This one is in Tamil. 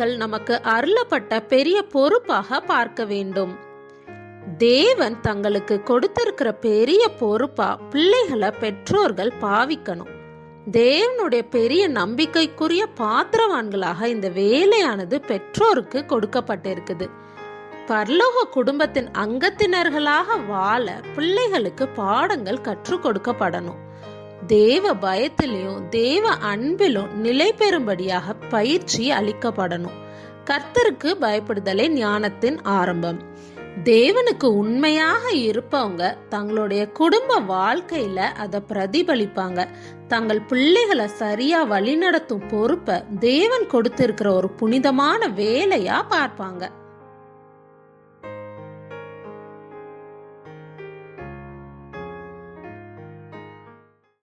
பிள்ளைகள் நமக்கு அருளப்பட்ட பெரிய பொறுப்பாக பார்க்க வேண்டும். தேவன் தங்களுக்கு கொடுத்திருக்கிற பெரிய பொறுப்பா பிள்ளைகளை பெற்றோர்கள் பாவிக்கணும். தேவனுடைய பெரிய நம்பிக்கைக்குரிய பாத்திரவான்களாக இந்த வேலையானது பெற்றோருக்கு கொடுக்கப்பட்டிருக்குது. பரலோக குடும்பத்தின் அங்கத்தினர்களாக வாழ பிள்ளைகளுக்கு பாடங்கள் கற்றுக் கொடுக்கப்படணும். தேவ பயத்திலும் தேவ அன்பிலும் நிலை பெறும்படியாக பயிற்சி அளிக்கப்படணும். கர்த்தருக்கு பயப்படுதலே ஞானத்தின் ஆரம்பம். தேவனுக்கு உண்மையாக இருப்பவங்க தங்களுடைய குடும்ப வாழ்க்கையில அதை பிரதிபலிப்பாங்க. தங்கள் பிள்ளைகளை சரியா வழிநடத்தும் பொறுப்பை தேவன் கொடுத்திருக்கிற ஒரு புனிதமான வேலையா பார்ப்பாங்க.